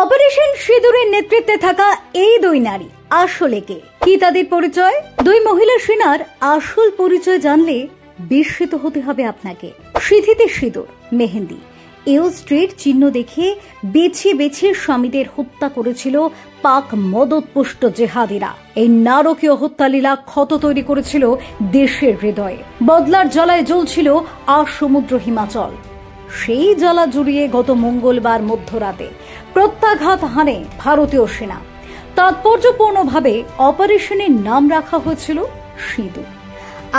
Operation সিঁদুরের নেতৃত্বে থাকা এই দুই নারী আসলে কে, কি তাদের পরিচয়? দুই মহিলা সেনার আসল পরিচয় জানলে বিস্মিত হতে হবে আপনাকে। সিঁথিতে সিঁদুর, মেহেন্দি, এও স্ট্রেট চিহ্ন দেখে বেছে বেছে স্বামীদের হত্যা করেছিল পাক মদতপুষ্ট জেহাদিরা। এই নারকীয় হত্যালীলা ক্ষত তৈরি করেছিল দেশের হৃদয়ে। বদলার জ্বালায় জ্বলছিল সমুদ্র হিমাচল। সেই জ্বালা জুড়িয়ে গত মঙ্গলবার মধ্যরাতে প্রত্যাঘাত হানে ভারতীয় সেনা। তাৎপর্যপূর্ণভাবে অপারেশনের নাম রাখা হয়েছিল সিঁদুর।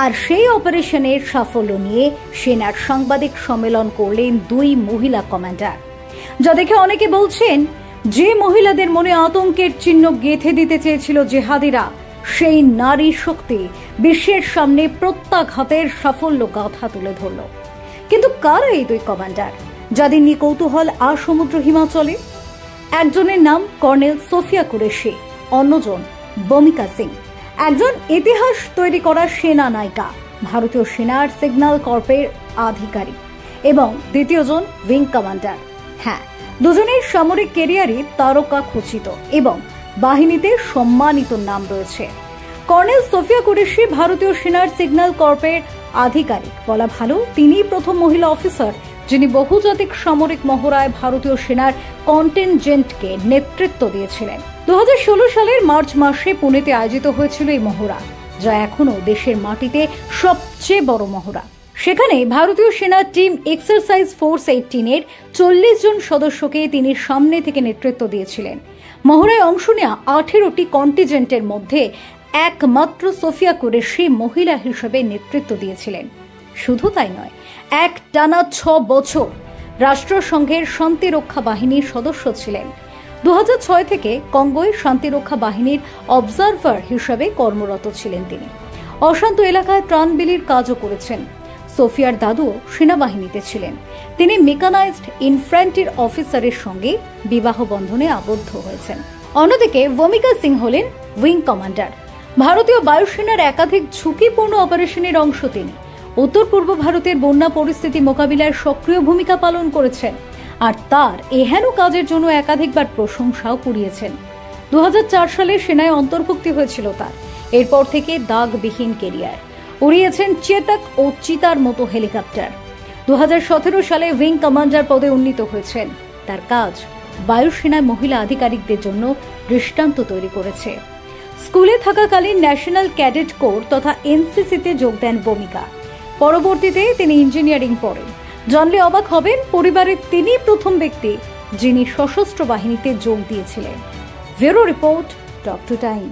আর সেই অপারেশনের সাফল্য নিয়ে সেনার সাংবাদিক সম্মেলন করলেন দুই মহিলা কমান্ডার, যা দেখে অনেকে বলছেন যে মহিলাদের মনে আতঙ্কের চিহ্ন গেঁথে দিতে চেয়েছিল জেহাদিরা, সেই নারী শক্তি বিশ্বের সামনে প্রত্যাঘাতের সাফল্য গাথা তুলে ধরল। কিন্তু কারা এই দুই কমান্ডার যাদের নিয়ে কৌতূহল সমুদ্র হিমাচলে? একজনের নাম কর্নেল সোফিয়া কুরেশি, অন্যজন ভূমিকা সিং, একজন ইতিহাস তৈরি করা সেনা নায়িকা, ভারতীয় সেনার সিগন্যাল কর্পের আধিকারিক, এবং দ্বিতীয়জন উইং কমান্ডার। হ্যাঁ, দুজনের সামরিক ক্যারিয়ারে তারকা খচিত এবং বাহিনীতে সম্মানিত নাম রয়েছে। কর্নেল সোফিয়া কুরেশি ভারতীয় সেনার সিগন্যাল কর্পের আধিকারিক। বলা ভালো, তিনিই প্রথম মহিলা অফিসার যিনি বহুজাতিক সামরিক মহড়ায় ভারতীয় সেনার কন্টিনজেন্টকে নেতৃত্ব দিয়েছিলেন। 2016 সালের মার্চ মাসে পুনেতে আয়োজিত হয়েছিল এই মহড়া, যা এখনো দেশের মাটিতে সবচেয়ে বড় মহড়া। সেখানে ভারতীয় সেনা টিম এক্সারসাইজ ফোর্স 18-এর 40 জন সদস্যকে তিনি সামনে থেকে নেতৃত্ব দিয়েছিলেন। মহড়ায় অংশ নেওয়া 18টি কন্টিনজেন্টের মধ্যে একমাত্র সোফিয়া কুরেশি মহিলা হিসেবে নেতৃত্ব দিয়েছিলেন। শুধু তাই নয়, টানা 6 বছর রাষ্ট্রসংঘের শান্তিরক্ষা বাহিনীর সদস্য ছিলেন। 2006 থেকে কঙ্গোয় শান্তিরক্ষা বাহিনীর অবজারভার হিসেবে কর্মরত ছিলেন তিনি। অশান্ত এলাকায় ত্রাণ বিলির কাজও করেছেন। সোফিয়ার দাদু সেনাবাহিনীতে ছিলেন। তিনি মেকানাইজড ইনফ্যান্ট্রির অফিসারের সঙ্গে বিবাহ বন্ধনে আবদ্ধ হয়েছেন। অন্যদিকে ভূমিকা সিং হলেন উইং কমান্ডার। ভারতীয় বায়ুসেনার একাধিক ঝুঁকিপূর্ণ অপারেশনের অংশ তিনি। উত্তর পূর্ব ভারতের বন্যা পরিস্থিতি মোকাবিলায় সক্রিয় ভূমিকা পালন করেছেন, আর তার এহেন কাজের জন্য একাধিকবার প্রশংসাও কুড়িয়েছেন। 2004 সালে সেনায় অন্তর্ভুক্তি হয়েছিল তার। এরপর থেকে দাগবিহীন কেরিয়ার। উড়িয়েছেন চেতক ও চিতার মতো হেলিকপ্টার। 2017 সালে উইং কমান্ডার পদে উন্নীত হয়েছেন। তার কাজ বায়ুসেনায় মহিলা আধিকারিকদের জন্য দৃষ্টান্ত তৈরি করেছে। স্কুলে থাকাকালীন ন্যাশনাল ক্যাডেট কোর তথা এনসিসিতে যোগ দেন ভূমিকা। পরবর্তীতে তিনি ইঞ্জিনিয়ারিং পড়েন। জানলে অবাক হবেন, পরিবারের তিনি প্রথম ব্যক্তি যিনি সশস্ত্র বাহিনীতে যোগ দিয়েছিলেন। Bureau report, talk to time.